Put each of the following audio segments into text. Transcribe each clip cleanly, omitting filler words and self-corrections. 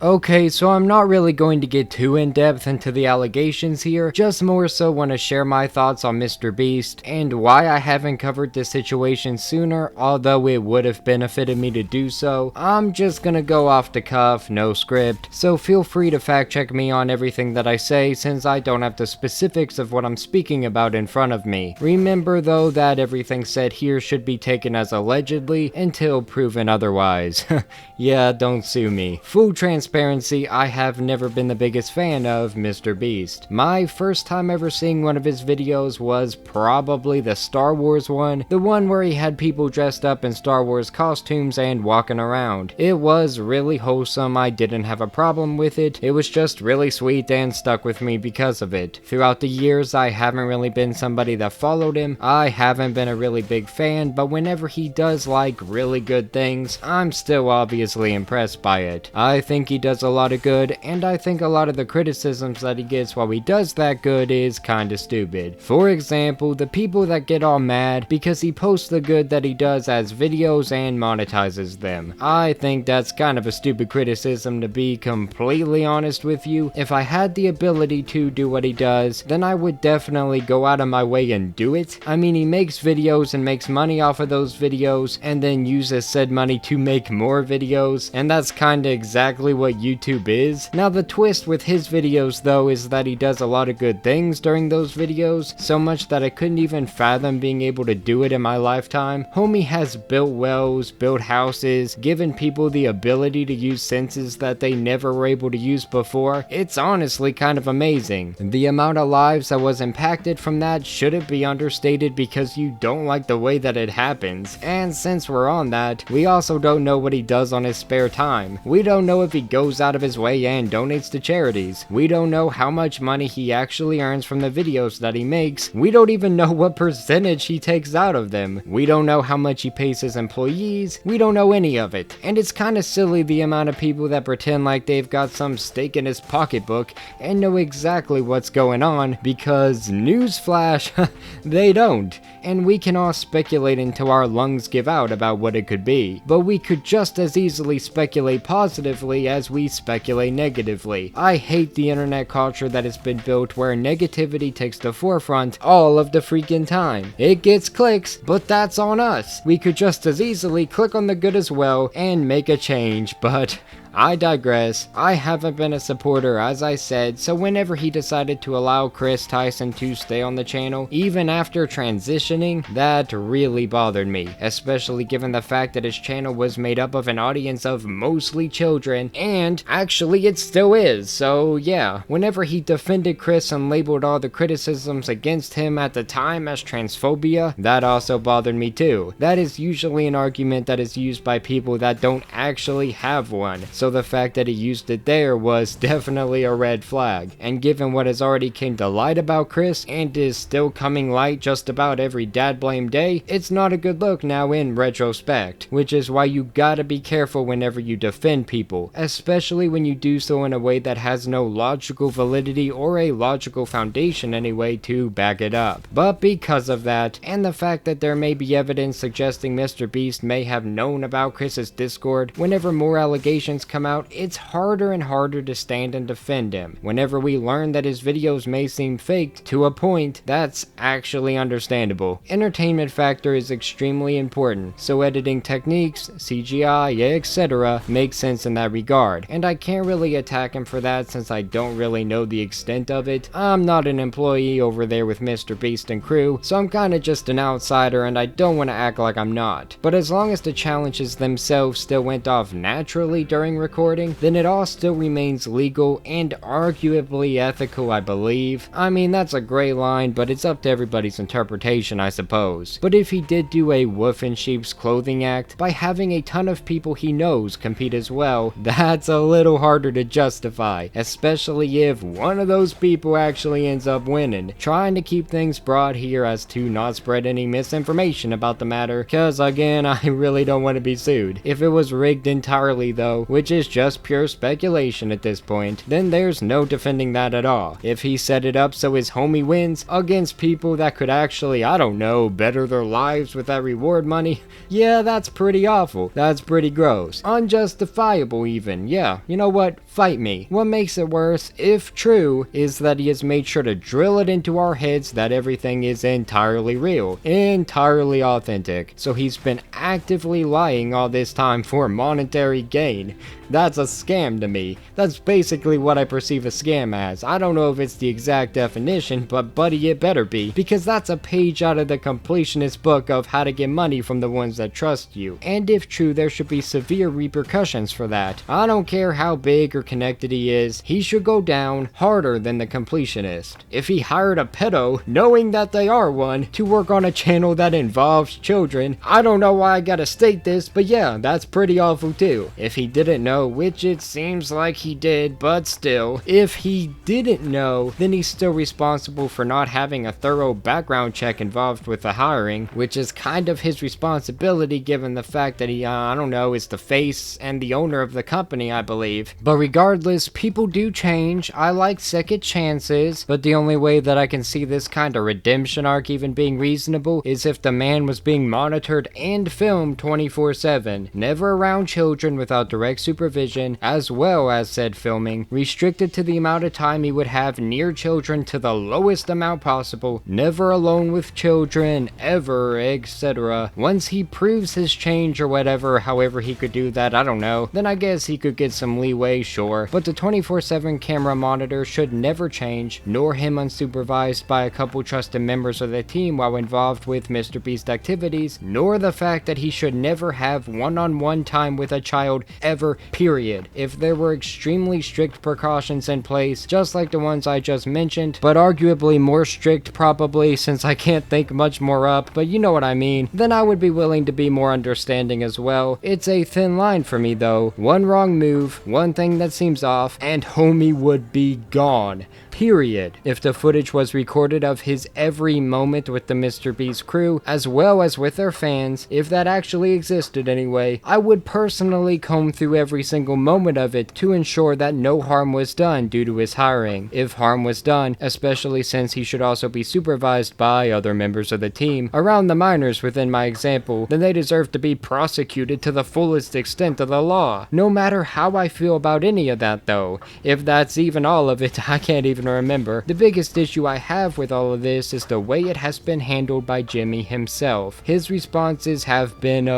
Okay, so I'm not really going to get too in-depth into the allegations here, just more so want to share my thoughts on Mr. Beast and why I haven't covered this situation sooner, although it would have benefited me to do so. I'm just gonna go off the cuff, no script, so feel free to fact check me on everything that I say since I don't have the specifics of what I'm speaking about in front of me. Remember though that everything said here should be taken as allegedly until proven otherwise. Yeah, don't sue me. Full transparency, I have never been the biggest fan of Mr. Beast. My first time ever seeing one of his videos was probably the Star Wars one, the one where he had people dressed up in Star Wars costumes and walking around. It was really wholesome, I didn't have a problem with it, it was just really sweet and stuck with me because of it. Throughout the years, I haven't really been somebody that followed him, I haven't been a really big fan, but whenever he does like really good things, I'm still obviously impressed by it. I think he does a lot of good, and I think a lot of the criticisms that he gets while he does that good is kinda stupid. For example, the people that get all mad because he posts the good that he does as videos and monetizes them. I think that's kind of a stupid criticism, to be completely honest with you. If I had the ability to do what he does, then I would definitely go out of my way and do it. I mean, he makes videos and makes money off of those videos, and then uses said money to make more videos, and that's kinda exactly what YouTube is. Now the twist with his videos though is that he does a lot of good things during those videos, so much that I couldn't even fathom being able to do it in my lifetime. Homie has built wells, built houses, given people the ability to use senses that they never were able to use before. It's honestly kind of amazing. The amount of lives that was impacted from that shouldn't be understated because you don't like the way that it happens. And since we're on that, we also don't know what he does on his spare time. We don't know if he goes out of his way and donates to charities. We don't know how much money he actually earns from the videos that he makes. We don't even know what percentage he takes out of them. We don't know how much he pays his employees. We don't know any of it. And it's kinda silly the amount of people that pretend like they've got some stake in his pocketbook and know exactly what's going on, because newsflash, they don't. And we can all speculate until our lungs give out about what it could be. But we could just as easily speculate positively as we speculate negatively. I hate the internet culture that has been built where negativity takes the forefront all of the freaking time. It gets clicks, but that's on us. We could just as easily click on the good as well and make a change, but I digress. I haven't been a supporter, as I said, so whenever he decided to allow Chris Tyson to stay on the channel, even after transitioning, that really bothered me, especially given the fact that his channel was made up of an audience of mostly children, and actually it still is, so yeah. Whenever he defended Chris and labeled all the criticisms against him at the time as transphobia, that also bothered me too. That is usually an argument that is used by people that don't actually have one. So the fact that he used it there was definitely a red flag, and given what has already came to light about Chris, and is still coming light just about every dad blame day, it's not a good look now in retrospect, which is why you gotta be careful whenever you defend people, especially when you do so in a way that has no logical validity or a logical foundation anyway to back it up. But because of that, and the fact that there may be evidence suggesting Mr. Beast may have known about Chris's Discord, whenever more allegations come out, it's harder and harder to stand and defend him. Whenever we learn that his videos may seem faked to a point, that's actually understandable. Entertainment factor is extremely important, so editing techniques, CGI, etc. make sense in that regard, and I can't really attack him for that since I don't really know the extent of it. I'm not an employee over there with Mr. Beast and crew, so I'm kinda just an outsider and I don't want to act like I'm not. But as long as the challenges themselves still went off naturally during recording, then it all still remains legal and arguably ethical, I believe. I mean, that's a gray line, but it's up to everybody's interpretation, I suppose. But if he did do a wolf in sheep's clothing act by having a ton of people he knows compete as well, that's a little harder to justify, especially if one of those people actually ends up winning. Trying to keep things broad here as to not spread any misinformation about the matter, cause again, I really don't want to be sued. If it was rigged entirely though, which which is just pure speculation at this point, then there's no defending that at all. If he set it up so his homie wins against people that could actually, I don't know, better their lives with that reward money, yeah, that's pretty awful. That's pretty gross. Unjustifiable even. Yeah, you know what? Fight me. What makes it worse, if true, is that he has made sure to drill it into our heads that everything is entirely real, entirely authentic. So he's been actively lying all this time for monetary gain. That's a scam to me. That's basically what I perceive a scam as. I don't know if it's the exact definition, but buddy, it better be, because that's a page out of the completionist book of how to get money from the ones that trust you. And if true, there should be severe repercussions for that. I don't care how big or connected he is, he should go down harder than the completionist. If he hired a pedo, knowing that they are one, to work on a channel that involves children, I don't know why I gotta state this, but yeah, that's pretty awful too. If he didn't know, which it seems like he did, but still, if he didn't know, then he's still responsible for not having a thorough background check involved with the hiring, which is kind of his responsibility given the fact that he, I don't know, is the face and the owner of the company, I believe. But regardless, people do change. I like second chances, but the only way that I can see this kind of redemption arc even being reasonable is if the man was being monitored and filmed 24/7, never around children without direct supervision, as well as said filming, restricted to the amount of time he would have near children to the lowest amount possible, never alone with children, ever, etc. Once he proves his change or whatever, however he could do that, I don't know, then I guess he could get some leeway, sure, but the 24/7 camera monitor should never change, nor him unsupervised by a couple trusted members of the team while involved with Mr. Beast activities, nor the fact that he should never have one-on-one time with a child ever, period. If there were extremely strict precautions in place, just like the ones I just mentioned, but arguably more strict probably since I can't think much more up, but you know what I mean, then I would be willing to be more understanding as well. It's a thin line for me though. One wrong move, one thing that seems off, and homie would be gone. Period. If the footage was recorded of his every moment with the Mr. Beast crew, as well as with their fans, if that actually existed anyway, I would personally comb through every single moment of it to ensure that no harm was done due to his hiring. If harm was done, especially since he should also be supervised by other members of the team, around the minors within my example, then they deserve to be prosecuted to the fullest extent of the law. No matter how I feel about any of that though. If that's even all of it, I can't even remember. The biggest issue I have with all of this is the way it has been handled by Jimmy himself. His responses have been,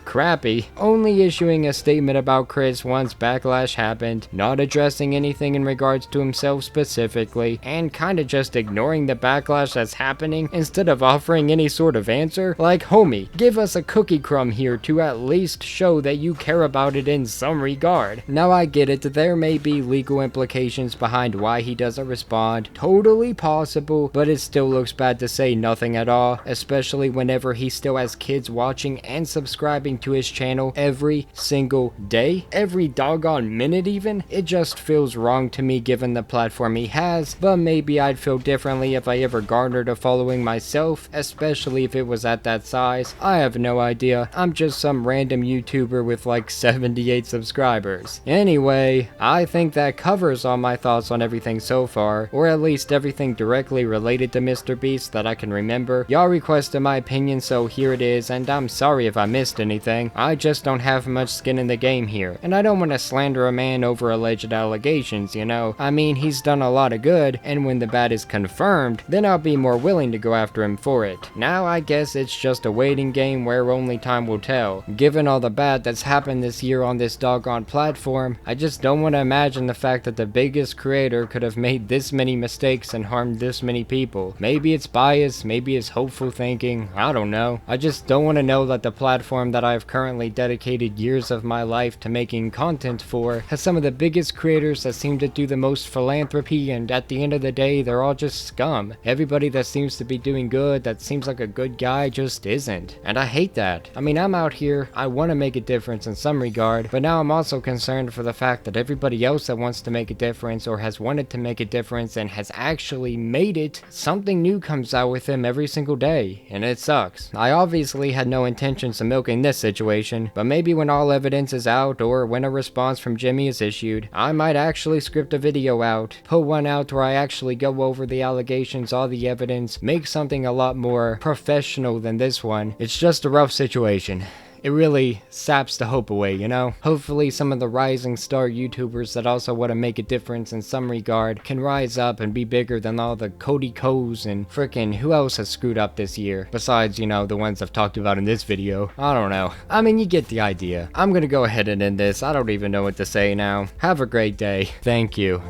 crappy. Only issuing a statement about Chris once backlash happened, not addressing anything in regards to himself specifically, and kinda just ignoring the backlash that's happening instead of offering any sort of answer. Like, homie, give us a cookie crumb here to at least show that you care about it in some regard. Now I get it, there may be legal implications behind why he doesn't respond, totally possible, but it still looks bad to say nothing at all, especially whenever he still has kids watching and subscribing to his channel every single day, every doggone minute even. It just feels wrong to me given the platform he has, but maybe I'd feel differently if I ever garnered a following myself, especially if it was at that size. I have no idea, I'm just some random YouTuber with like 78 subscribers. Anyway, I think that covers all my thoughts on everything so far, or at least everything directly related to Mr. Beast that I can remember. Y'all requested my opinion, so here it is, and I'm sorry if I missed anything. I just don't have much skin in the game here, and I don't want to slander a man over alleged allegations, you know. I mean, he's done a lot of good, and when the bad is confirmed, then I'll be more willing to go after him for it. Now I guess it's just a waiting game where only time will tell. Given all the bad that's happened this year on this doggone platform, I just don't want to imagine the fact that the biggest creator could have made this many mistakes and harmed this many people. Maybe it's bias, maybe it's hopeful thinking, I don't know. I just don't want to know that the platform that I've currently dedicated years of my life to making content for has some of the biggest creators that seem to do the most philanthropy, and at the end of the day they're all just scum. Everybody that seems to be doing good, that seems like a good guy, just isn't. And I hate that. I mean, I'm out here, I want to make a difference in some regard, but now I'm also concerned for the fact that everybody else that wants to make a difference or has wanted to make a difference and has actually made it, something new comes out with him every single day, and it sucks. I obviously had no intentions of milking this situation, but maybe when all evidence is out, out, or when a response from Jimmy is issued, I might actually script a video out, put one out where I actually go over the allegations, all the evidence, make something a lot more professional than this one. It's just a rough situation. It really saps the hope away, you know? Hopefully some of the rising star YouTubers that also want to make a difference in some regard can rise up and be bigger than all the Cody Coes and frickin' who else has screwed up this year? Besides, you know, the ones I've talked about in this video. I don't know. I mean, you get the idea. I'm gonna go ahead and end this. I don't even know what to say now. Have a great day. Thank you.